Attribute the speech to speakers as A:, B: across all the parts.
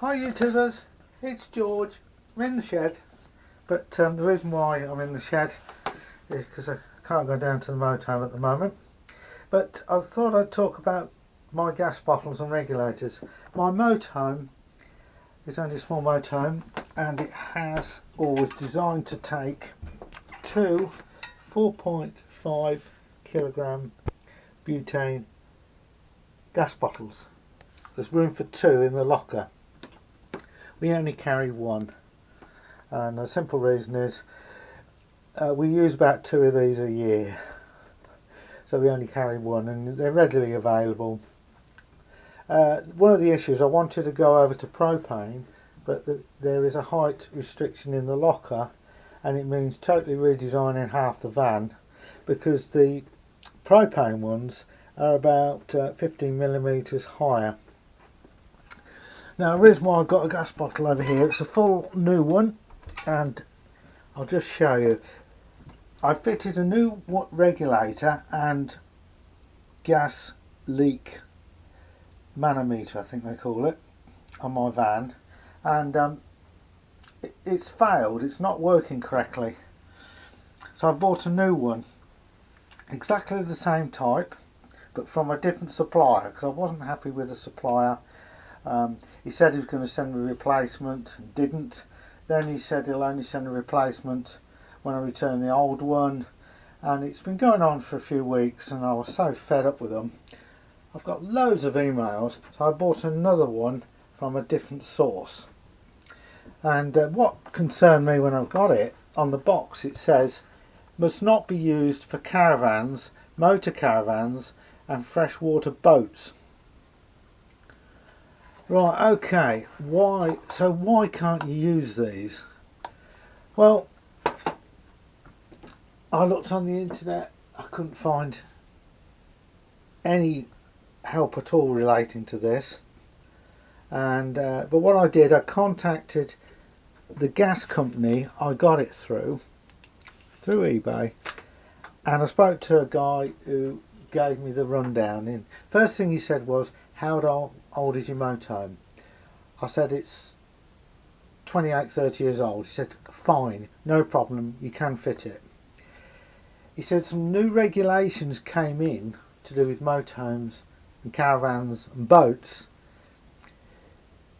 A: Hi YouTubers, it's George. I'm in the shed, but the reason why I'm in the shed is because I can't go down to the motorhome at the moment. But I thought I'd talk about my gas bottles and regulators. My motorhome is only a small motorhome, and it has always designed to take two 4.5 kilogram butane gas bottles. There's room for two in the locker. We only carry one, and the simple reason is we use about two of these a year, so we only carry one, and they're readily available. One of the issues, I wanted to go over to propane, but there is a height restriction in the locker, and it means totally redesigning half the van, because the propane ones are about 15 millimeters higher. Now the reason why I've got a gas bottle over here, it's a full new one, and I'll just show you. I fitted a new regulator and gas leak manometer, I think they call it, on my van, and it's failed, it's not working correctly. So I bought a new one, exactly the same type, but from a different supplier, because I wasn't happy with the supplier. He said he was going to send me a replacement, and didn't. Then he said he'll only send a replacement when I return the old one, and it's been going on for a few weeks, and I was so fed up with them. I've got loads of emails, so I bought another one from a different source. And what concerned me when I got it, on the box it says must not be used for caravans, motor caravans and freshwater boats. Right, okay, why can't you use these? Well, I looked on the internet, I couldn't find any help at all relating to this, and but what I did, I contacted the gas company I got it through eBay, and I spoke to a guy who gave me the rundown. In first thing he said was, how old is your motorhome? I said it's 28-30 years old. He said fine, no problem, you can fit it. He said some new regulations came in to do with motorhomes and caravans and boats,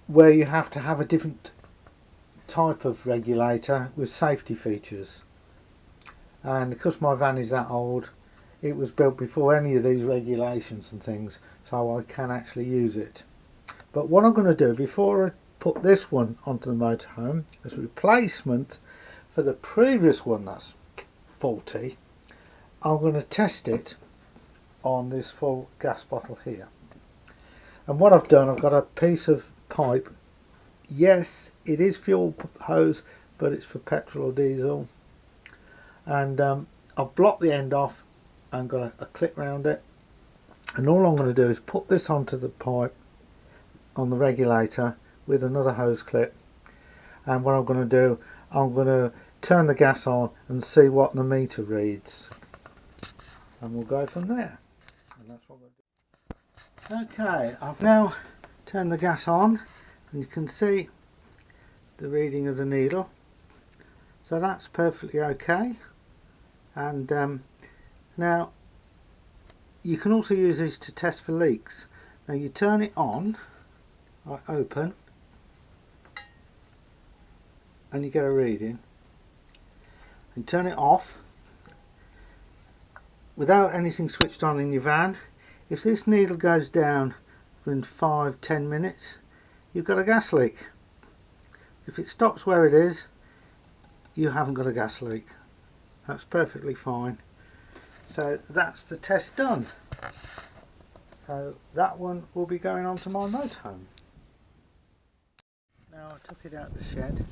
A: where you have to have a different type of regulator with safety features, and because my van is that old, it was built before any of these regulations and things, so I can actually use it. But what I'm going to do, before I put this one onto the motorhome as a replacement for the previous one that's faulty, I'm going to test it on this full gas bottle here. And what I've done, I've got a piece of pipe. Yes, it is fuel hose, but it's for petrol or diesel, and I've blocked the end off and got a clip round it, and all I'm going to do is put this onto the pipe on the regulator with another hose clip, and what I'm going to do, I'm going to turn the gas on and see what the meter reads, and we'll go from there. And that's what we'll do. Okay, I've now turned the gas on, and you can see the reading of the needle, so that's perfectly okay. And now you can also use these to test for leaks. Now you turn it on, like open, and you get a reading, and turn it off without anything switched on in your van. If this needle goes down within 5-10 minutes, you've got a gas leak. If it stops where it is, you haven't got a gas leak. That's perfectly fine. So that's the test done. So that one will be going on to my motorhome. Now I took it out of the shed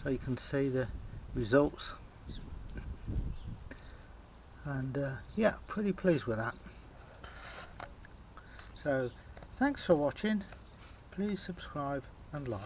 A: so you can see the results, and yeah, pretty pleased with that. So thanks for watching, please subscribe and like.